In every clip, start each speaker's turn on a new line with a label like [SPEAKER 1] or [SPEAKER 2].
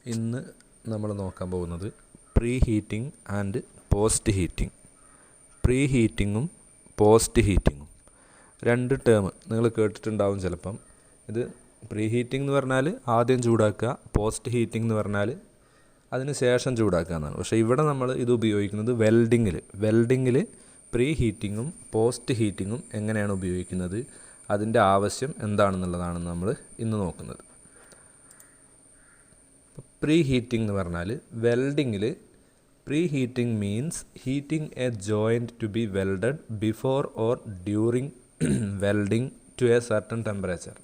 [SPEAKER 1] ഇന്ന് നമ്മൾ നോക്കാൻ പോകുന്നത് pre heating and post heating. Pre ഹീറ്റിങ്ങും പോസ്റ്റ് ഹീറ്റിങ്ങും രണ്ട് ടേം നിങ്ങൾ കേട്ടിട്ടുണ്ടാവും ചിലപ്പം. ഇത് പ്രീ ഹീറ്റിംഗ് എന്ന് പറഞ്ഞാൽ ആദ്യം ചൂടാക്കുക, പോസ്റ്റ് ഹീറ്റിംഗ് എന്ന് പറഞ്ഞാൽ അതിന് ശേഷം ചൂടാക്കുക എന്നാണ്. പക്ഷേ ഇവിടെ നമ്മൾ ഇത് ഉപയോഗിക്കുന്നത് വെൽഡിങ്ങിൽ പ്രീ ഹീറ്റിങ്ങും പോസ്റ്റ് ഹീറ്റിങ്ങും എങ്ങനെയാണ് ഉപയോഗിക്കുന്നത്, അതിൻ്റെ ആവശ്യം എന്താണെന്നുള്ളതാണ് നമ്മൾ ഇന്ന് നോക്കുന്നത്. പ്രീ ഹീറ്റിംഗ് എന്ന് പറഞ്ഞാൽ വെൽഡിങ്ങിൽ pre heating means heating a joint to be welded before or during welding to a certain temperature.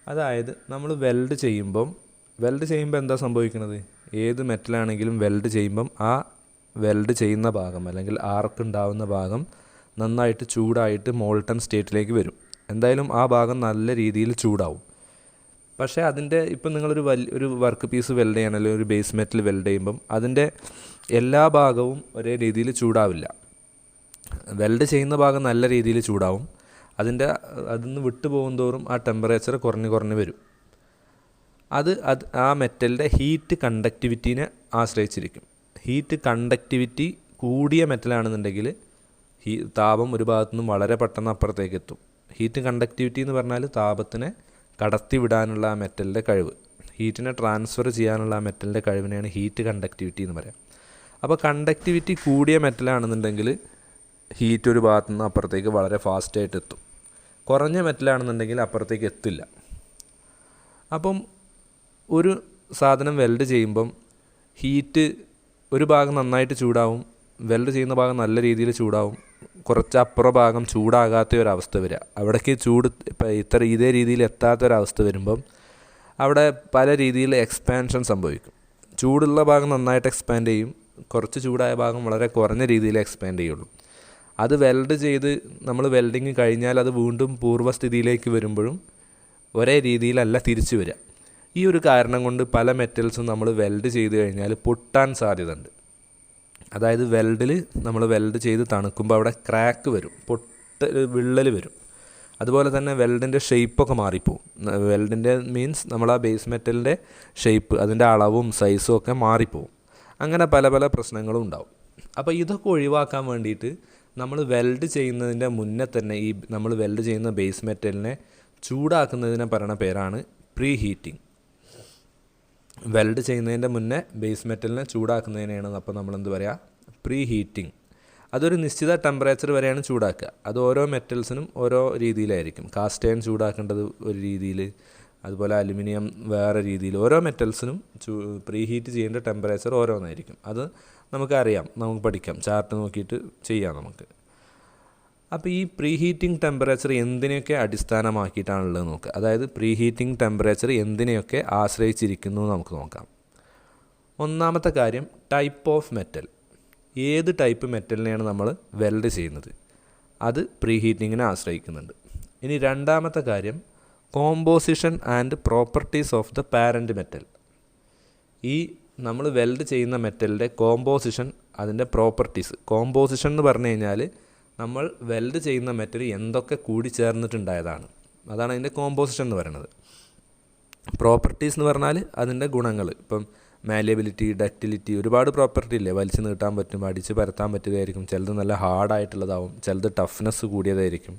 [SPEAKER 1] അതായത് നമ്മൾ വെൽഡ് ചെയ്യുമ്പോൾ എന്താ സംഭവിക്കുന്നത്, ഏത് മെറ്റലാണെങ്കിലും വെൽഡ് ചെയ്യുമ്പം ആ വെൽഡ് ചെയ്യുന്ന ഭാഗം അല്ലെങ്കിൽ ആർക്ക് ഉണ്ടാവുന്ന ഭാഗം നന്നായിട്ട് ചൂടായിട്ട് മോൾട്ടൺ സ്റ്റേറ്റിലേക്ക് വരും. എന്തായാലും ആ ഭാഗം നല്ല രീതിയിൽ ചൂടാവും. പക്ഷേ അതിൻ്റെ ഇപ്പം നിങ്ങളൊരു ഒരു വർക്ക് പീസ് വെൽഡ് ചെയ്യണം, അല്ലെങ്കിൽ ഒരു ബേസ് മെറ്റൽ വെൽഡ് ചെയ്യുമ്പം അതിൻ്റെ എല്ലാ ഭാഗവും ഒരേ രീതിയിൽ ചൂടാവില്ല. വെൽഡ് ചെയ്യുന്ന ഭാഗം നല്ല രീതിയിൽ ചൂടാവും. അതിന്ന് വിട്ടു പോകും തോറും ആ ടെമ്പറേച്ചർ കുറഞ്ഞ് വരും. അത് ആ മെറ്റലിൻ്റെ ഹീറ്റ് കണ്ടക്ടിവിറ്റീനെ ആശ്രയിച്ചിരിക്കും. ഹീറ്റ് കണ്ടക്ടിവിറ്റി കൂടിയ മെറ്റലാണെന്നുണ്ടെങ്കിൽ താപം ഒരു ഭാഗത്തു നിന്നും വളരെ പെട്ടെന്ന് അപ്പുറത്തേക്ക് എത്തും. ഹീറ്റ് കണ്ടക്ടിവിറ്റി എന്ന് പറഞ്ഞാൽ താപത്തിനെ കടത്തിവിടാനുള്ള ആ മെറ്റലിൻ്റെ കഴിവ്, ഹീറ്റിനെ ട്രാൻസ്ഫർ ചെയ്യാനുള്ള ആ മെറ്റലിൻ്റെ കഴിവിനെയാണ് ഹീറ്റ് കണ്ടക്ടിവിറ്റി എന്ന് പറയാം. അപ്പോൾ കണ്ടക്ടിവിറ്റി കൂടിയ മെറ്റലാണെന്നുണ്ടെങ്കിൽ ഹീറ്റ് ഒരു ഭാഗത്തു നിന്ന് അപ്പുറത്തേക്ക് വളരെ ഫാസ്റ്റായിട്ട് എത്തും. കുറഞ്ഞ മെറ്റലാണെന്നുണ്ടെങ്കിൽ അപ്പുറത്തേക്ക് എത്തില്ല. അപ്പം ഒരു സാധനം വെൽഡ് ചെയ്യുമ്പം ഹീറ്റ് ഒരു ഭാഗം നന്നായിട്ട് ചൂടാവും, വെൽഡ് ചെയ്യുന്ന ഭാഗം നല്ല രീതിയിൽ ചൂടാവും, കുറച്ച് അപ്പുറം ഭാഗം ചൂടാകാത്ത ഒരവസ്ഥ വരിക. അവിടേക്ക് ചൂട് ഇപ്പം ഇതേ രീതിയിൽ എത്താത്തൊരവസ്ഥ വരുമ്പം അവിടെ പല രീതിയിൽ എക്സ്പാൻഷൻ സംഭവിക്കും. ചൂടുള്ള ഭാഗം നന്നായിട്ട് എക്സ്പാൻഡ് ചെയ്യും, കുറച്ച് ചൂടായ ഭാഗം വളരെ കുറഞ്ഞ രീതിയിൽ എക്സ്പാൻഡ് ചെയ്യുള്ളൂ. അത് വെൽഡ് ചെയ്ത് നമ്മൾ വെൽഡിങ് കഴിഞ്ഞാൽ അത് വീണ്ടും പൂർവ്വസ്ഥിതിയിലേക്ക് വരുമ്പോഴും ഒരേ രീതിയിലല്ല തിരിച്ചു വരിക. ഈ ഒരു കാരണം കൊണ്ട് പല മെറ്റൽസും നമ്മൾ വെൽഡ് ചെയ്ത് കഴിഞ്ഞാൽ പൊട്ടാൻ സാധ്യതയുണ്ട്. അതായത് നമ്മൾ വെൽഡ് ചെയ്ത് തണുക്കുമ്പോൾ അവിടെ ക്രാക്ക് വരും, വിള്ളൽ വരും. അതുപോലെ തന്നെ വെൽഡിൻ്റെ ഷേപ്പൊക്കെ മാറിപ്പോവും. വെൽഡിൻ്റെ മീൻസ് നമ്മൾ ആ ബേസ് മെറ്റലിൻ്റെ ഷേപ്പ്, അതിൻ്റെ അളവും സൈസും ഒക്കെ മാറിപ്പോവും. അങ്ങനെ പല പല പ്രശ്നങ്ങളും ഉണ്ടാവും. അപ്പോൾ ഇതൊക്കെ ഒഴിവാക്കാൻ വേണ്ടിയിട്ട് നമ്മൾ വെൽഡ് ചെയ്യുന്നതിൻ്റെ മുന്നേ തന്നെ നമ്മൾ വെൽഡ് ചെയ്യുന്ന ബേസ് മെറ്റലിനെ ചൂടാക്കുന്നതിനെ പറയുന്ന പേരാണ് പ്രീ ഹീറ്റിംഗ്. വെൽഡ് ചെയ്യുന്നതിൻ്റെ മുന്നേ ബേസ് മെറ്റലിനെ ചൂടാക്കുന്നതിനെയാണ് അപ്പോൾ നമ്മൾ എന്ത് പറയുക, പ്രീ ഹീറ്റിംഗ്. അതൊരു നിശ്ചിത ടെമ്പറേച്ചർ വരെയാണ് ചൂടാക്കുക. അത് ഓരോ മെറ്റൽസിനും ഓരോ രീതിയിലായിരിക്കും. കാസ്റ്റ് അയൺ ചൂടാക്കേണ്ടത് ഒരു രീതിയിൽ, അതുപോലെ അലുമിനിയം വേറെ രീതിയിൽ. ഓരോ മെറ്റൽസിനും പ്രീ ഹീറ്റ് ചെയ്യേണ്ട ടെമ്പറേച്ചർ ഓരോന്നായിരിക്കും. അത് നമുക്കറിയാം, നമുക്ക് പഠിക്കാം, ചാർട്ട് നോക്കിയിട്ട് ചെയ്യാം നമുക്ക്. അപ്പോൾ ഈ പ്രീ ഹീറ്റിംഗ് ടെമ്പറേച്ചർ എന്തിനെയൊക്കെ അടിസ്ഥാനമാക്കിയിട്ടാണുള്ളത് നോക്കുക. അതായത് പ്രീ ഹീറ്റിംഗ് ടെമ്പറേച്ചർ എന്തിനെയൊക്കെ ആശ്രയിച്ചിരിക്കുന്നു നമുക്ക് നോക്കാം. ഒന്നാമത്തെ കാര്യം ടൈപ്പ് ഓഫ് മെറ്റൽ. ഏത് ടൈപ്പ് മെറ്റലിനെയാണ് നമ്മൾ വെൽഡ് ചെയ്യുന്നത്, അത് പ്രീ ഹീറ്റിങ്ങിനെ ആശ്രയിക്കുന്നുണ്ട്. ഇനി രണ്ടാമത്തെ കാര്യം composition and properties of the parent metal. ഈ നമ്മൾ വെൽഡ് ചെയ്യുന്ന മെറ്റലിൻ്റെ കോമ്പോസിഷൻ, അതിൻ്റെ പ്രോപ്പർട്ടീസ്. കോമ്പോസിഷൻ എന്ന് പറഞ്ഞു കഴിഞ്ഞാൽ നമ്മൾ വെൽഡ് ചെയ്യുന്ന മെറ്റൽ എന്തൊക്കെ കൂടി ചേർന്നിട്ടുണ്ടായതാണ്, അതാണ് അതിൻ്റെ കോമ്പോസിഷൻ എന്ന് പറയുന്നത്. പ്രോപ്പർട്ടീസ് എന്ന് പറഞ്ഞാൽ അതിൻ്റെ ഗുണങ്ങൾ. ഇപ്പം മാലിയബിലിറ്റി, ഡക്റ്റിലിറ്റി, ഒരുപാട് പ്രോപ്പർട്ടി ഇല്ലേ. വലിച്ചു നീട്ടാൻ പറ്റും, അടിച്ച് പരത്താൻ പറ്റുകയായിരിക്കും. ചിലത് നല്ല ഹാർഡായിട്ടുള്ളതാവും, ചിലത് ടഫ്നെസ് കൂടിയതായിരിക്കും,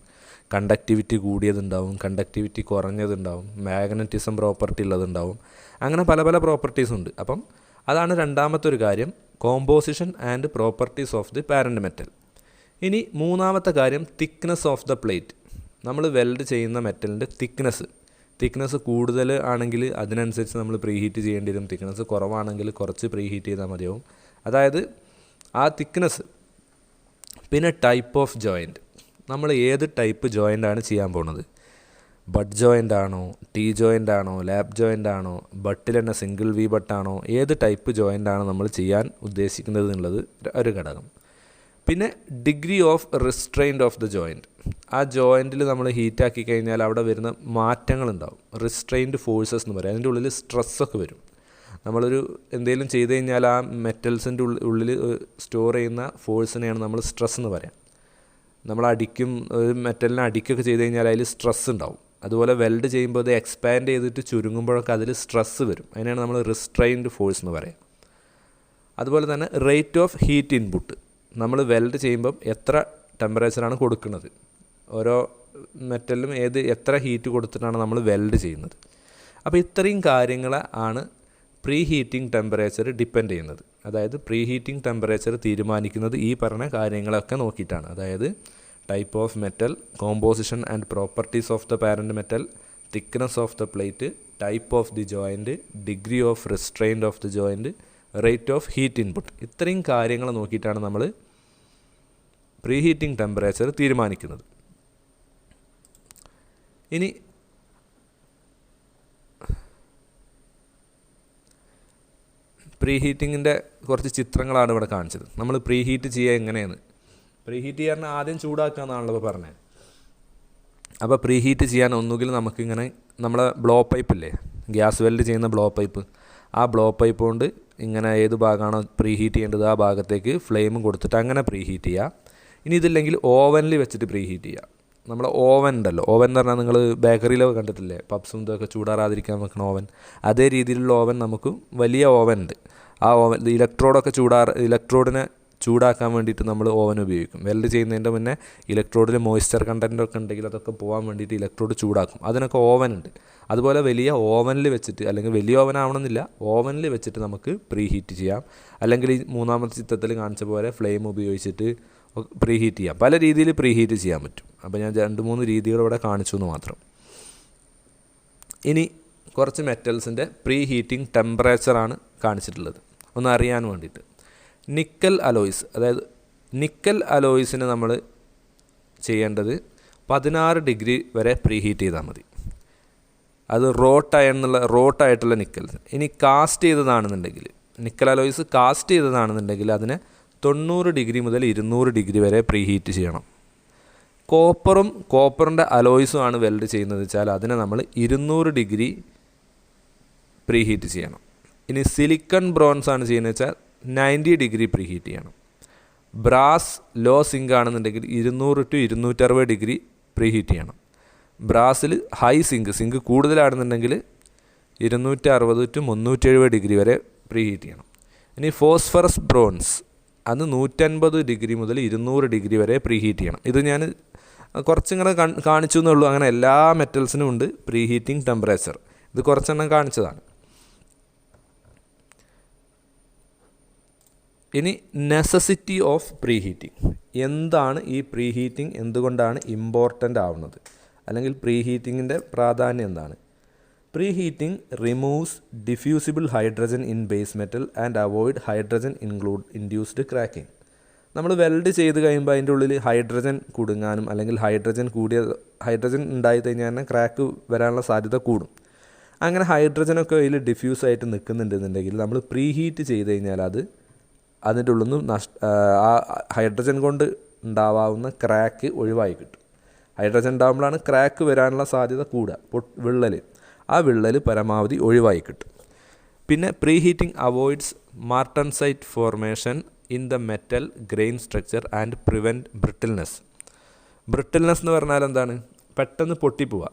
[SPEAKER 1] കണ്ടക്ടിവിറ്റി കൂടിയതുണ്ടാവും, കണ്ടക്ടിവിറ്റി കുറഞ്ഞതുണ്ടാവും, മാഗ്നറ്റിസം പ്രോപ്പർട്ടി ഉള്ളതുണ്ടാവും. അങ്ങനെ പല പല പ്രോപ്പർട്ടീസ് ഉണ്ട്. അപ്പം അതാണ് രണ്ടാമത്തെ ഒരു കാര്യം, composition and properties of the parent metal. ഇനി മൂന്നാമത്തെ കാര്യം തിക്നെസ് ഓഫ് ദ പ്ലേറ്റ്. നമ്മൾ വെൽഡ് ചെയ്യുന്ന മെറ്റലിൻ്റെ തിക്നെസ് കൂടുതൽ ആണെങ്കിൽ അതിനനുസരിച്ച് നമ്മൾ പ്രീ ഹീറ്റ് ചെയ്യേണ്ടി വരും. തിക്നെസ് കുറവാണെങ്കിൽ കുറച്ച് പ്രീ ഹീറ്റ് ചെയ്താൽ മതിയാവും. അതായത് ആ തിക്നെസ്. പിന്നെ ടൈപ്പ് ഓഫ് ജോയിൻറ്റ്. നമ്മൾ ഏത് ടൈപ്പ് ജോയിൻ്റാണ് ചെയ്യാൻ പോകുന്നത്, ബട്ട് ജോയിൻ്റ് ആണോ, ടീ ജോയിൻ്റ് ആണോ, ലാപ്പ് ജോയിൻ്റ് ആണോ, ബട്ടിൽ തന്നെ സിംഗിൾ വി ബട്ടാണോ, ഏത് ടൈപ്പ് ജോയിൻ്റാണ് നമ്മൾ ചെയ്യാൻ ഉദ്ദേശിക്കുന്നത് എന്നുള്ളത് ഒരു ഘടകം. പിന്നെ degree of റിസ്ട്രെയിൻറ്റ് of the joint. ആ ജോയിൻറ്റിൽ നമ്മൾ ഹീറ്റാക്കി കഴിഞ്ഞാൽ അവിടെ വരുന്ന മാറ്റങ്ങളുണ്ടാവും. റിസ്ട്രെയിൻറ്റ് ഫോഴ്സസ് എന്ന് പറയും. അതിൻ്റെ ഉള്ളിൽ സ്ട്രെസ്സൊക്കെ വരും. നമ്മളൊരു എന്തെങ്കിലും ചെയ്ത് കഴിഞ്ഞാൽ ആ മെറ്റൽസിൻ്റെ ഉള്ളിൽ സ്റ്റോർ ചെയ്യുന്ന ഫോഴ്സിനെയാണ് നമ്മൾ സ്ട്രെസ് എന്ന് പറയാം. നമ്മൾ ഒരു മെറ്റലിനെ അടിക്കൊക്കെ ചെയ്ത് കഴിഞ്ഞാൽ അതിൽ സ്ട്രെസ് ഉണ്ടാവും. അതുപോലെ വെൽഡ് ചെയ്യുമ്പോൾ അത് എക്സ്പാൻഡ് ചെയ്തിട്ട് ചുരുങ്ങുമ്പോഴൊക്കെ അതിൽ സ്ട്രെസ്സ് വരും. അതിനാണ് നമ്മൾ റിസ്ട്രെയിൻഡ് ഫോഴ്സ് എന്ന് പറയുക. അതുപോലെ തന്നെ റേറ്റ് ഓഫ് ഹീറ്റ് ഇൻപുട്ട്, നമ്മൾ വെൽഡ് ചെയ്യുമ്പം എത്ര ടെമ്പറേച്ചറാണ് കൊടുക്കുന്നത്, ഓരോ മെറ്റലിലും എത്ര ഹീറ്റ് കൊടുത്തിട്ടാണ് നമ്മൾ വെൽഡ് ചെയ്യുന്നത്. അപ്പോൾ ഇത്രയും കാര്യങ്ങൾ ആണ് പ്രീ ഹീറ്റിംഗ് ടെമ്പറേച്ചർ ഡിപ്പെൻഡ് ചെയ്യുന്നത്. അതായത് പ്രീ ഹീറ്റിംഗ് ടെമ്പറേച്ചർ തീരുമാനിക്കുന്നത് ഈ പറഞ്ഞ കാര്യങ്ങളൊക്കെ നോക്കിയിട്ടാണ്. അതായത് type of metal, composition and properties of the parent metal, thickness of the plate, type of the joint, degree of restrained of the joint, rate of heat input. ഇത്രയും കാര്യങ്ങൾ നോക്കിയിട്ടാണ് നമ്മൾ പ്രീ ഹീറ്റിംഗ് ടെമ്പറേച്ചർ തീരുമാനിക്കുന്നത്. ഇനി pre ഹീറ്റിങ്ങിൻ്റെ കുറച്ച് ചിത്രങ്ങളാണ് ഇവിടെ കാണിച്ചത്. നമ്മൾ പ്രീ ഹീറ്റ് ചെയ്യുക എങ്ങനെയാണ്? പ്രീ ഹീറ്റ് ചെയ്യാൻ ആദ്യം ചൂടാക്കുക എന്നാണല്ലോ ഇപ്പോൾ പറഞ്ഞത്. അപ്പോൾ പ്രീ ഹീറ്റ് ചെയ്യാൻ ഒന്നുകിൽ നമുക്കിങ്ങനെ നമ്മളെ ബ്ലോ പൈപ്പ് ഇല്ലേ, ഗ്യാസ് വെൽഡ് ചെയ്യുന്ന ബ്ലോ പൈപ്പ്, ആ ബ്ലോ പൈപ്പ് കൊണ്ട് ഇങ്ങനെ ഏത് ഭാഗമാണോ പ്രീ ഹീറ്റ് ചെയ്യേണ്ടത് ആ ഭാഗത്തേക്ക് ഫ്ലെയിം കൊടുത്തിട്ട് അങ്ങനെ പ്രീ ഹീറ്റ് ചെയ്യുക. ഇനി ഇതില്ലെങ്കിൽ ഓവനിൽ വെച്ചിട്ട് പ്രീ ഹീറ്റ് ചെയ്യുക. നമ്മളെ ഓവൻ ഉണ്ടല്ലോ, ഓവൻ എന്ന് പറഞ്ഞാൽ നിങ്ങൾ ബേക്കറിയിലൊക്കെ കണ്ടിട്ടില്ലേ, പപ്സും ഇതൊക്കെ ചൂടാറാതിരിക്കാൻ വെക്കണ ഓവൻ. അതേ രീതിയിലുള്ള ഓവൻ നമുക്ക് വലിയ ഓവൻ ഉണ്ട്. ആ ഓവൻ ഇലക്ട്രോഡിനെ ചൂടാക്കാൻ വേണ്ടിയിട്ട് നമ്മൾ ഓവൻ ഉപയോഗിക്കും. വെൽഡ് ചെയ്യുന്നതിൻ്റെ മുന്നേ ഇലക്ട്രോഡിൽ മോയ്സ്ചർ കണ്ടൻറ്റൊക്കെ ഉണ്ടെങ്കിൽ അതൊക്കെ പോകാൻ വേണ്ടിയിട്ട് ഇലക്ട്രോഡ് ചൂടാക്കും. അതിനൊക്കെ ഓവൻ ഉണ്ട്. അതുപോലെ വലിയ ഓവനിൽ വെച്ചിട്ട്, അല്ലെങ്കിൽ വലിയ ഓവൻ ആവണമെന്നില്ല, ഓവനിൽ വെച്ചിട്ട് നമുക്ക് പ്രീ ഹീറ്റ് ചെയ്യാം. അല്ലെങ്കിൽ ഈ മൂന്നാമത്തെ ചിത്രത്തിൽ കാണിച്ച പോലെ ഫ്ലെയിം ഉപയോഗിച്ചിട്ട് പ്രീ ഹീറ്റ് ചെയ്യാം. പല രീതിയിൽ പ്രീ ഹീറ്റ് ചെയ്യാൻ പറ്റും. അപ്പോൾ ഞാൻ 2-3 രീതികൾ ഇവിടെ കാണിച്ചു എന്ന് മാത്രം. ഇനി കുറച്ച് മെറ്റൽസിൻ്റെ പ്രീ ഹീറ്റിംഗ് ടെമ്പറേച്ചറാണ് കാണിച്ചിട്ടുള്ളത്, ഒന്ന് അറിയാൻ വേണ്ടിയിട്ട്. നിക്കൽ അലോയ്സ്, അതായത് നിക്കൽ അലോയ്സിന് നമ്മൾ ചെയ്യേണ്ടത് 16 ഡിഗ്രി വരെ പ്രീ ഹീറ്റ് ചെയ്താൽ മതി. അത് റോട്ടായിട്ടുള്ള നിക്കൽ. ഇനി കാസ്റ്റ് ചെയ്തതാണെന്നുണ്ടെങ്കിൽ, നിക്കൽ അലോയ്സ് കാസ്റ്റ് ചെയ്തതാണെന്നുണ്ടെങ്കിൽ അതിനെ 90 ഡിഗ്രി മുതൽ 200 ഡിഗ്രി വരെ പ്രീ ഹീറ്റ് ചെയ്യണം. കോപ്പറിൻ്റെ അലോയ്സും ആണ് വെൽഡ് ചെയ്യുന്നത് വെച്ചാൽ അതിനെ നമ്മൾ 200 ഡിഗ്രി പ്രീ ഹീറ്റ് ചെയ്യണം. ഇനി സിലിക്കൺ ബ്രോൺസ് ആണ് ചെയ്യുന്നത് വെച്ചാൽ 90 ഡിഗ്രി പ്രീ ഹീറ്റ് ചെയ്യണം. ബ്രാസ് ലോ സിങ്ക് ആണെന്നുണ്ടെങ്കിൽ 200 to 260 ഡിഗ്രി പ്രീ ഹീറ്റ് ചെയ്യണം. ബ്രാസിൽ ഹൈ സിങ്ക് കൂടുതലാണെന്നുണ്ടെങ്കിൽ 260 to 370 ഡിഗ്രി വരെ പ്രീ ഹീറ്റ് ചെയ്യണം. ഇനി ഫോസ്ഫറസ് ബ്രോൺസ് അത് 150 ഡിഗ്രി മുതൽ 200 ഡിഗ്രി വരെ പ്രീ ഹീറ്റ് ചെയ്യണം. ഇത് ഞാൻ കുറച്ചിങ്ങനെ കാണിച്ചു എന്നുള്ളൂ. അങ്ങനെ എല്ലാ മെറ്റൽസിനും ഉണ്ട് പ്രീ ഹീറ്റിംഗ് ടെമ്പറേച്ചർ. ഇത് കുറച്ചെണ്ണം കാണിച്ചതാണ്. ഇനി നെസസിറ്റി ഓഫ് പ്രീ ഹീറ്റിംഗ്. എന്താണ് ഈ പ്രീ ഹീറ്റിംഗ്, എന്തുകൊണ്ടാണ് ഇമ്പോർട്ടൻ്റ് ആവുന്നത്, അല്ലെങ്കിൽ പ്രീ ഹീറ്റിങ്ങിൻ്റെ പ്രാധാന്യം എന്താണ്? Pre heating removes diffusible hydrogen in base metal and avoid hydrogen induced cracking. നമ്മൾ വെൽഡ് ചെയ്ത് കഴിയുമ്പോൾ അതിൻ്റെ ഉള്ളിൽ ഹൈഡ്രജൻ കുടുങ്ങാനും അല്ലെങ്കിൽ ഹൈഡ്രജൻ ഉണ്ടായി കഴിഞ്ഞാൽ തന്നെ ക്രാക്ക് വരാനുള്ള സാധ്യത കൂടും. അങ്ങനെ ഹൈഡ്രജനൊക്കെ അതിൽ ഡിഫ്യൂസ് ആയിട്ട് നിൽക്കുന്നുണ്ടെന്നുണ്ടെങ്കിൽ നമ്മൾ പ്രീ ഹീറ്റ് ചെയ്ത് കഴിഞ്ഞാൽ അതിൻ്റെ ഉള്ളിൽ നിന്ന് ആ ഹൈഡ്രജൻ കൊണ്ട് ഉണ്ടാവാവുന്ന ക്രാക്ക് ഒഴിവായി കിട്ടും. ഹൈഡ്രജൻ ഉണ്ടാകുമ്പോഴാണ് ക്രാക്ക് വരാനുള്ള സാധ്യത കൂടുക, ആ വിള്ളൽ പരമാവധി ഒഴിവായി കിട്ടും. പിന്നെ pre heating avoids martensite formation in the metal grain structure and prevent brittleness. Brittleness എന്ന് പറഞ്ഞാൽ എന്താണ്? പെട്ടെന്ന് പൊട്ടിപ്പോവുക.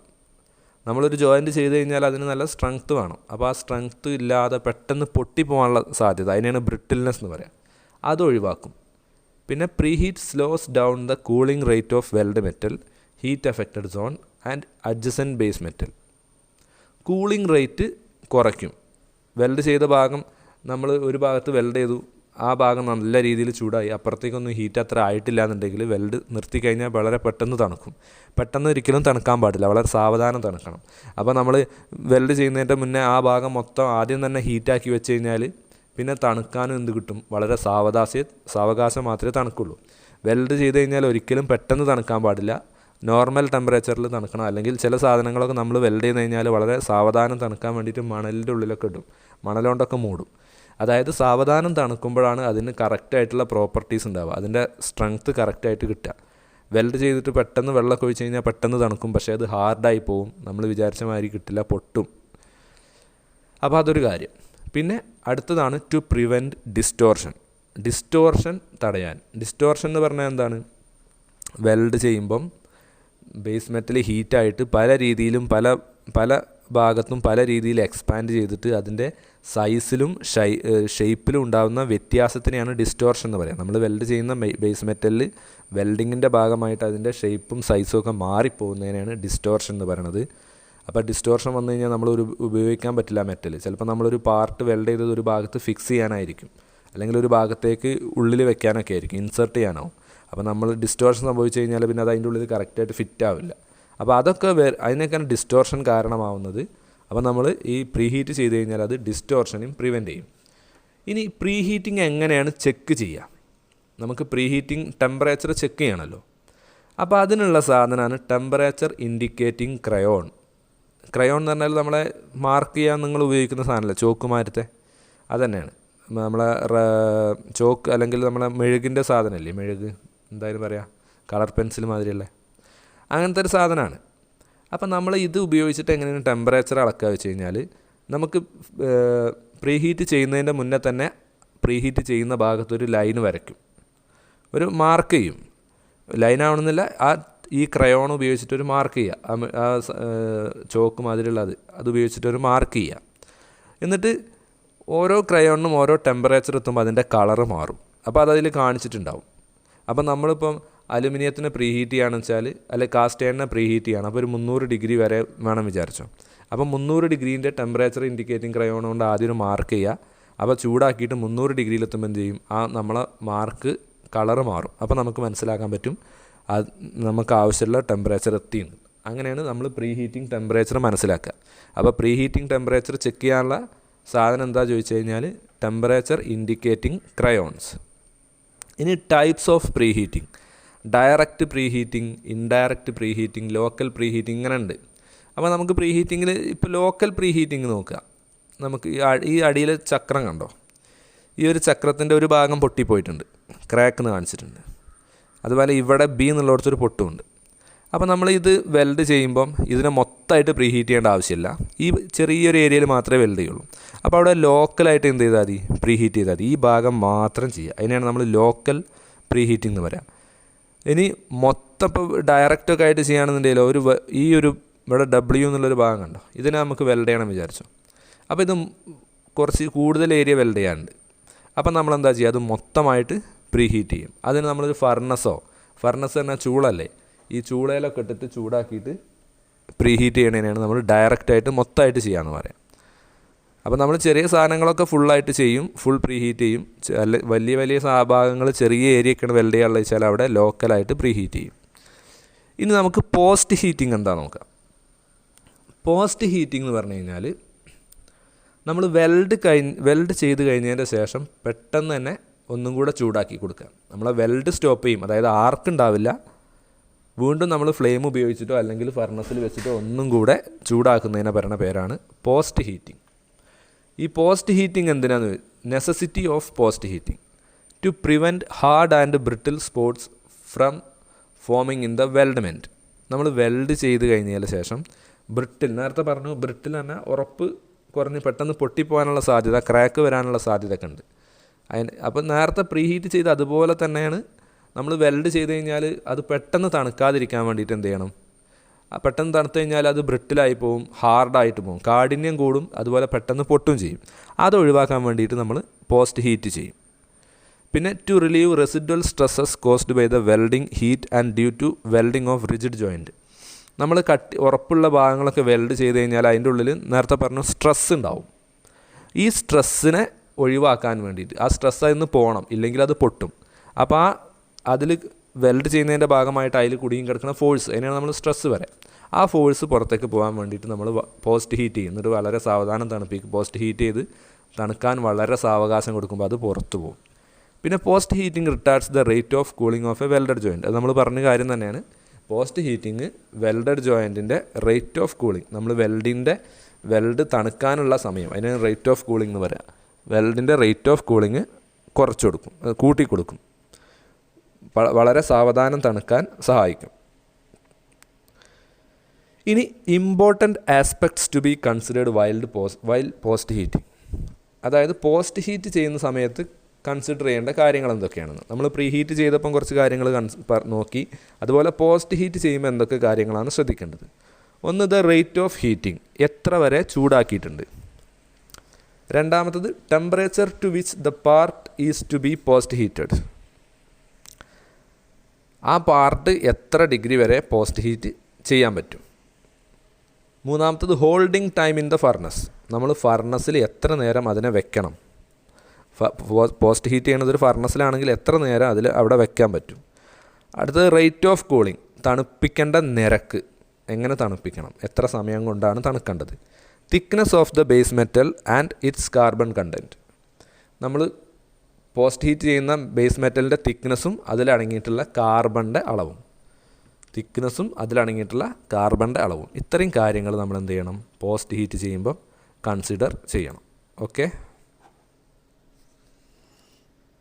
[SPEAKER 1] നമ്മളൊരു ജോയിൻറ്റ് ചെയ്ത് കഴിഞ്ഞാൽ അതിന് നല്ല സ്ട്രെങ്ത്ത് വേണം. അപ്പോൾ ആ സ്ട്രെങ്ത്ത് ഇല്ലാതെ പെട്ടെന്ന് പൊട്ടിപ്പോകാനുള്ള സാധ്യത, അതിനെയാണ് ബ്രിട്ടിൽനെസ് എന്ന് പറയുക. അത് ഒഴിവാക്കും. പിന്നെ preheat slows down the cooling rate of weld metal, heat affected zone and adjacent base metal. Cooling rate കുറയ്ക്കും. വെൽഡ് ചെയ്ത ഭാഗം നമ്മൾ ഒരു ഭാഗത്ത് വെൽഡ് ചെയ്തു, ആ ഭാഗം നല്ല രീതിയിൽ ചൂടായി, അപ്പുറത്തേക്കൊന്നും ഹീറ്റ് അത്ര ആയിട്ടില്ല എന്നുണ്ടെങ്കിൽ വെൽഡ് നിർത്തി കഴിഞ്ഞാൽ വളരെ പെട്ടെന്ന് തണുക്കും. പെട്ടെന്ന് ഒരിക്കലും തണുക്കാൻ പാടില്ല, വളരെ സാവധാനം തണുക്കണം. അപ്പോൾ നമ്മൾ വെൽഡ് ചെയ്യുന്നതിൻ്റെ മുന്നേ ആ ഭാഗം മൊത്തം ആദ്യം തന്നെ ഹീറ്റാക്കി വെച്ച് കഴിഞ്ഞാൽ പിന്നെ തണുക്കാനും എന്ത് കിട്ടും? വളരെ സാവകാശം മാത്രമേ തണുക്കുള്ളൂ. വെൽഡ് ചെയ്ത് കഴിഞ്ഞാൽ ഒരിക്കലും പെട്ടെന്ന് തണുക്കാൻ പാടില്ല, നോർമൽ ടെമ്പറേച്ചറിൽ തണുക്കണം. അല്ലെങ്കിൽ ചില സാധനങ്ങളൊക്കെ നമ്മൾ വെൽഡ് ചെയ്ത് കഴിഞ്ഞാൽ വളരെ സാവധാനം തണുക്കാൻ വേണ്ടിയിട്ട് മണലിൻ്റെ ഉള്ളിലൊക്കെ ഇടും, മണലുകൊണ്ടൊക്കെ മൂടും. അതായത് സാവധാനം തണുക്കുമ്പോഴാണ് അതിന് കറക്റ്റായിട്ടുള്ള പ്രോപ്പർട്ടീസ് ഉണ്ടാവുക, അതിൻ്റെ സ്ട്രെങ്ത്ത് കറക്റ്റായിട്ട് കിട്ടുക. വെൽഡ് ചെയ്തിട്ട് പെട്ടെന്ന് വെള്ളമൊക്കെ ഒഴിച്ച് കഴിഞ്ഞാൽ പെട്ടെന്ന് തണുക്കും, പക്ഷേ അത് ഹാർഡായി പോവും, നമ്മൾ വിചാരിച്ച മാതിരി കിട്ടില്ല, പൊട്ടും. അപ്പോൾ അതൊരു കാര്യം. പിന്നെ അടുത്തതാണ് ടു പ്രിവെൻറ്റ് ഡിസ്റ്റോർഷൻ തടയാൻ. ഡിസ്റ്റോർഷൻ എന്ന് പറഞ്ഞാൽ എന്താണ്? വെൽഡ് ചെയ്യുമ്പം ബേസ് മെറ്റൽ ഹീറ്റായിട്ട് പല രീതിയിലും പല ഭാഗത്തും പല രീതിയിൽ എക്സ്പാൻഡ് ചെയ്തിട്ട് അതിൻ്റെ സൈസിലും ഷേപ്പിലും ഉണ്ടാകുന്ന വ്യത്യാസത്തിനെയാണ് ഡിസ്റ്റോർഷൻ എന്ന് പറയുക. നമ്മൾ വെൽഡ് ചെയ്യുന്ന ബേസ് മെറ്റലിൽ വെൽഡിങ്ങിൻ്റെ ഭാഗമായിട്ട് അതിൻ്റെ ഷേപ്പും സൈസും ഒക്കെ മാറിപ്പോകുന്നതിനാണ് ഡിസ്റ്റോർഷൻ എന്ന് പറയുന്നത്. അപ്പോൾ ഡിസ്റ്റോർഷൻ വന്നു കഴിഞ്ഞാൽ നമ്മൾ ഉപയോഗിക്കാൻ പറ്റില്ല മെറ്റൽ. ചിലപ്പോൾ നമ്മളൊരു പാർട്ട് വെൽഡ് ചെയ്തത് ഒരു ഭാഗത്ത് ഫിക്സ് ചെയ്യാനായിരിക്കും, അല്ലെങ്കിൽ ഒരു ഭാഗത്തേക്ക് ഉള്ളിൽ വെക്കാനൊക്കെ ആയിരിക്കും, ഇൻസേർട്ട് ചെയ്യാനാവും. അപ്പോൾ നമ്മൾ ഡിസ്റ്റോർഷൻ സംഭവിച്ചു കഴിഞ്ഞാൽ പിന്നെ അത് അതിൻ്റെ ഉള്ളിൽ കറക്റ്റായിട്ട് ഫിറ്റ് ആവില്ല. അപ്പോൾ അതൊക്കെ അതിനൊക്കെയാണ് ഡിസ്റ്റോർഷൻ കാരണമാവുന്നത്. അപ്പോൾ നമ്മൾ ഈ പ്രീ ഹീറ്റ് ചെയ്ത് കഴിഞ്ഞാൽ അത് ഡിസ്റ്റോർഷനും പ്രിവെൻറ്റ് ചെയ്യും. ഇനി പ്രീ ഹീറ്റിംഗ് എങ്ങനെയാണ് ചെക്ക് ചെയ്യുക? നമുക്ക് പ്രീ ഹീറ്റിംഗ് ടെമ്പറേച്ചർ ചെക്ക് ചെയ്യണമല്ലോ. അപ്പോൾ അതിനുള്ള സാധനമാണ് ടെമ്പറേച്ചർ ഇൻഡിക്കേറ്റിംഗ് ക്രയോൺ. ക്രയോൺ എന്ന് പറഞ്ഞാൽ നമ്മളെ മാർക്ക് ചെയ്യാൻ നിങ്ങൾ ഉപയോഗിക്കുന്ന സാധനമല്ല, ചോക്കുമാരത്തെ അത് തന്നെയാണ്. നമ്മളെ ചോക്ക് അല്ലെങ്കിൽ നമ്മളെ മെഴുകിൻ്റെ സാധനമല്ലേ, മെഴുക് എന്തായാലും പറയാം, കളർ പെൻസിൽ മാതിരിയല്ലേ, അങ്ങനത്തെ ഒരു സാധനമാണ്. അപ്പം നമ്മൾ ഇത് ഉപയോഗിച്ചിട്ട് എങ്ങനെയാണ് ടെമ്പറേച്ചർ അളക്കുക വെച്ച് കഴിഞ്ഞാൽ, നമുക്ക് പ്രീ ഹീറ്റ് ചെയ്യുന്നതിൻ്റെ മുന്നേ തന്നെ പ്രീ ഹീറ്റ് ചെയ്യുന്ന ഭാഗത്തൊരു ലൈൻ വരയ്ക്കും, ഒരു മാർക്ക് ചെയ്യും. ലൈനാവണമെന്നില്ല, ഈ ക്രയോൺ ഉപയോഗിച്ചിട്ടൊരു മാർക്ക് ചെയ്യുക, ആ ചോക്ക് മാതിരിയുള്ളത് അത് ഉപയോഗിച്ചിട്ടൊരു മാർക്ക് ചെയ്യുക. എന്നിട്ട് ഓരോ ക്രയോണിനും ഓരോ ടെമ്പറേച്ചർ എത്തുമ്പോൾ അതിൻ്റെ കളറ് മാറും. അപ്പോൾ അതതിൽ കാണിച്ചിട്ടുണ്ടാവും. അപ്പം നമ്മളിപ്പം അലുമിനിയത്തിനെ പ്രീ ഹീറ്റ് ചെയ്യുകയാണെന്ന് വെച്ചാൽ, അല്ലെങ്കിൽ കാസ്റ്റ് അയണിനെ പ്രീ ഹീറ്റ് ചെയ്യണം, അപ്പോൾ ഒരു 300 ഡിഗ്രി വരെ വേണം വിചാരിച്ചോ. അപ്പം 300 ഡിഗ്രീൻ്റെ ടെമ്പറേച്ചർ ഇൻഡിക്കേറ്റിംഗ് ക്രയോൺ കൊണ്ട് ആദ്യം ഒരു മാർക്ക് ചെയ്യുക. അപ്പോൾ ചൂടാക്കിയിട്ട് 300 ഡിഗ്രിയിലെത്തുമ്പോൾ എന്ത് ചെയ്യും, ആ നമ്മളെ മാർക്ക് കളറ് മാറും. അപ്പോൾ നമുക്ക് മനസ്സിലാക്കാൻ പറ്റും അത് നമുക്ക് ആവശ്യമുള്ള ടെമ്പറേച്ചർ എത്തിയെന്ന്. അങ്ങനെയാണ് നമ്മൾ പ്രീ ഹീറ്റിംഗ് ടെമ്പറേച്ചർ മനസ്സിലാക്കുക. അപ്പോൾ പ്രീ ഹീറ്റിംഗ് ടെമ്പറേച്ചർ ചെക്ക് ചെയ്യാനുള്ള സാധനം എന്താ ചോദിച്ചു കഴിഞ്ഞാൽ ടെമ്പറേച്ചർ ഇൻഡിക്കേറ്റിംഗ് ക്രയോൺസ്. ഇനി types of pre heating: direct pre heating, indirect pre heating, local pre heating, ഇങ്ങനെ ഉണ്ട്. അപ്പോൾ നമുക്ക് പ്രീ ഹീറ്റിങ്ങിൽ ഇപ്പോൾ ലോക്കൽ പ്രീ ഹീറ്റിംഗ് നോക്കുക. നമുക്ക് ഈ അടിയിലെ ചക്രം കണ്ടോ, ഈ ഒരു ചക്രത്തിൻ്റെ ഒരു ഭാഗം പൊട്ടിപ്പോയിട്ടുണ്ട്, ക്രാക്ക് എന്ന് കാണിച്ചിട്ടുണ്ട്. അതുപോലെ ഇവിടെ ബി എന്നുള്ളിടത്തൊരു പൊട്ടുമുണ്ട്. അപ്പോൾ നമ്മൾ ഇത് വെൽഡ് ചെയ്യുമ്പം ഇതിനെ മൊത്തമായിട്ട് പ്രീ ഹീറ്റ് ചെയ്യേണ്ട ആവശ്യമില്ല, ഈ ചെറിയൊരു ഏരിയയിൽ മാത്രമേ വെൽഡ് ചെയ്യുള്ളൂ. അപ്പോൾ അവിടെ ലോക്കലായിട്ട് എന്ത് ചെയ്താൽ മതി, പ്രീ ഹീറ്റ് ചെയ്താൽ മതി, ഈ ഭാഗം മാത്രം ചെയ്യുക. അതിനെയാണ് നമ്മൾ ലോക്കൽ പ്രീ ഹീറ്റിംഗ് എന്ന് പറയാം. ഇനി മൊത്തം ഇപ്പോൾ ഡയറക്റ്റൊക്കെ ആയിട്ട് ചെയ്യുകയാണെന്നുണ്ടെങ്കിൽ ഈ ഒരു ഇവിടെ W എന്നുള്ളൊരു ഭാഗം കണ്ടോ, ഇതിനെ നമുക്ക് വെൽഡ് ചെയ്യണം വിചാരിച്ചു. അപ്പോൾ ഇത് കുറച്ച് കൂടുതൽ ഏരിയ വെൽഡ് ചെയ്യാനുണ്ട്. അപ്പം നമ്മളെന്താ ചെയ്യുക, അത് മൊത്തമായിട്ട് പ്രീ ഹീറ്റ് ചെയ്യും. അതിന് നമ്മളൊരു ഫർണസ് പറഞ്ഞാൽ ചൂളല്ലേ, ഈ ചൂളയിലൊക്കെ ഇട്ടിട്ട് ചൂടാക്കിയിട്ട് പ്രീ ഹീറ്റ് ചെയ്യണതിനാണ് നമ്മൾ ഡയറക്റ്റായിട്ട് മൊത്തമായിട്ട് ചെയ്യാമെന്ന് പറയാം. അപ്പോൾ നമ്മൾ ചെറിയ സാധനങ്ങളൊക്കെ ഫുള്ളായിട്ട് ചെയ്യും, ഫുൾ പ്രീ ഹീറ്റ് ചെയ്യും. വലിയ വലിയ ഭാഗങ്ങൾ ചെറിയ ഏരിയയൊക്കെയാണ് വെൽഡ് ചെയ്യാനുള്ളത് വെച്ചാൽ അവിടെ ലോക്കലായിട്ട് പ്രീ ഹീറ്റ് ചെയ്യും. ഇനി നമുക്ക് പോസ്റ്റ് ഹീറ്റിംഗ് എന്താ നോക്കാം. പോസ്റ്റ് ഹീറ്റിംഗ് എന്ന് പറഞ്ഞു കഴിഞ്ഞാൽ നമ്മൾ വെൽഡ് ചെയ്ത് കഴിഞ്ഞതിൻ്റെ ശേഷം പെട്ടെന്ന് തന്നെ ഒന്നും കൂടെ ചൂടാക്കി കൊടുക്കുക. നമ്മളെ വെൽഡ് സ്റ്റോപ്പ് ചെയ്യും, അതായത് ആർക്ക് ഉണ്ടാവില്ല. വീണ്ടും നമ്മൾ ഫ്ലെയിം ഉപയോഗിച്ചിട്ടോ അല്ലെങ്കിൽ ഫർണസിൽ വെച്ചിട്ടോ ഒന്നും കൂടെ ചൂടാക്കുന്നതിനെ പറയുന്ന പേരാണ് പോസ്റ്റ് ഹീറ്റിംഗ്. ഈ പോസ്റ്റ് ഹീറ്റിംഗ് എന്തിനാണ്? Necessity of post heating to prevent hard and brittle spots from forming in the weldment. നമ്മൾ വെൽഡ് ചെയ്ത് കഴിഞ്ഞതിന് ശേഷം നേരത്തെ പറഞ്ഞു ബ്രിട്ടിൽ തന്നെ ഉറപ്പ് കുറഞ്ഞ് പെട്ടെന്ന് പൊട്ടിപ്പോകാനുള്ള സാധ്യത, ക്രാക്ക് വരാനുള്ള സാധ്യതയൊക്കെ ഉണ്ട്. അപ്പോൾ നേരത്തെ പ്രീ ഹീറ്റ് ചെയ്ത് അതുപോലെ തന്നെയാണ് നമ്മൾ വെൽഡ് ചെയ്ത് കഴിഞ്ഞാൽ അത് പെട്ടെന്ന് തണുക്കാതിരിക്കാൻ വേണ്ടിയിട്ട് എന്ത് ചെയ്യണം, പെട്ടെന്ന് തണുത്ത് കഴിഞ്ഞാൽ അത് ബ്രിട്ടിലായി പോവും, ഹാർഡായിട്ട് പോവും, കാഠിന്യം കൂടും, അതുപോലെ പെട്ടെന്ന് പൊട്ടും ചെയ്യും. അത് ഒഴിവാക്കാൻ വേണ്ടിയിട്ട് നമ്മൾ പോസ്റ്റ് ഹീറ്റ് ചെയ്യും. പിന്നെ to relieve residual stresses caused by the welding heat and due to welding of rigid joint. നമ്മൾ ഉറപ്പുള്ള ഭാഗങ്ങളൊക്കെ വെൽഡ് ചെയ്ത് കഴിഞ്ഞാൽ അതിൻ്റെ ഉള്ളിൽ നേരത്തെ പറഞ്ഞു സ്ട്രെസ് ഉണ്ടാവും. ഈ സ്ട്രെസ്സിനെ ഒഴിവാക്കാൻ വേണ്ടിയിട്ട്, ആ സ്ട്രെസ് അതിന് പോകണം, ഇല്ലെങ്കിൽ അത് പൊട്ടും. അപ്പോൾ അതിൽ വെൽഡ് ചെയ്യുന്നതിൻ്റെ ഭാഗമായിട്ട് അതിൽ കുടുങ്ങി കിടക്കുന്ന ഫോഴ്സ്, അതിനാണ് നമ്മൾ സ്ട്രെസ് വരെ, ആ ഫോഴ്സ് പുറത്തേക്ക് പോകാൻ വേണ്ടിയിട്ട് നമ്മൾ പോസ്റ്റ് ഹീറ്റ് ചെയ്യും. എന്നിട്ട് വളരെ സാവധാനം തണുപ്പിക്കും. പോസ്റ്റ് ഹീറ്റ് ചെയ്ത് തണുക്കാൻ വളരെ സാവകാശം കൊടുക്കുമ്പോൾ അത് പുറത്തു പോകും. പിന്നെ post heating retards the rate of cooling of a welded joint. അത് നമ്മൾ പറഞ്ഞ കാര്യം തന്നെയാണ്. പോസ്റ്റ് ഹീറ്റിംഗ് വെൽഡഡ് ജോയിൻറ്റിൻ്റെ റേറ്റ് ഓഫ് കൂളിംഗ്, നമ്മൾ വെൽഡ് തണുക്കാനുള്ള സമയം, അതിന് റേറ്റ് ഓഫ് കൂളിംഗ് എന്ന് പറയാം. വെൽഡിൻ്റെ റേറ്റ് ഓഫ് കൂളിംഗ് കുറച്ച് കൊടുക്കും, കൂട്ടിക്കൊടുക്കും, വളരെ സാവധാനം തണുക്കാൻ സഹായിക്കും. ഇനി important aspects to be considered while post heating. അതായത് പോസ്റ്റ് ഹീറ്റ് ചെയ്യുന്ന സമയത്ത് കൺസിഡർ ചെയ്യേണ്ട കാര്യങ്ങൾ എന്തൊക്കെയാണെന്ന്. നമ്മൾ പ്രീ ഹീറ്റ് ചെയ്തപ്പം കുറച്ച് കാര്യങ്ങൾ നോക്കി. അതുപോലെ പോസ്റ്റ് ഹീറ്റ് ചെയ്യുമ്പോൾ എന്തൊക്കെ കാര്യങ്ങളാണ് ശ്രദ്ധിക്കേണ്ടത്. ഒന്ന്, ദ റേറ്റ് ഓഫ് ഹീറ്റിംഗ്, എത്ര വരെ ചൂടാക്കിയിട്ടുണ്ട്. രണ്ടാമത്തത്, temperature to which the part is to be post heated, ആ പാർട്ട് എത്ര ഡിഗ്രി വരെ പോസ്റ്റ് ഹീറ്റ് ചെയ്യാൻ പറ്റും. മൂന്നാമത്തത്, holding time in the furnace, നമ്മൾ ഫർണസിൽ എത്ര നേരം അതിനെ വെക്കണം. പോസ്റ്റ് ഹീറ്റ് ചെയ്യണത് ഒരു ഫർണസിലാണെങ്കിൽ എത്ര നേരം അവിടെ വെക്കാൻ പറ്റും. അടുത്തത്, റേറ്റ് ഓഫ് കൂളിംഗ്, തണുപ്പിക്കേണ്ട നിരക്ക്, എങ്ങനെ തണുപ്പിക്കണം, എത്ര സമയം കൊണ്ടാണ് തണുക്കേണ്ടത്. Thickness of the base metal and its carbon content, നമ്മൾ പോസ്റ്റ് ഹീറ്റ് ചെയ്യുന്ന ബേസ് മെറ്റലിൻ്റെ തിക്നെസ്സും അതിലടങ്ങിയിട്ടുള്ള കാർബണിൻ്റെ അളവും. ഇത്രയും കാര്യങ്ങൾ നമ്മൾ എന്ത് ചെയ്യണം, പോസ്റ്റ് ഹീറ്റ് ചെയ്യുമ്പോൾ കൺസിഡർ ചെയ്യണം. ഓക്കെ.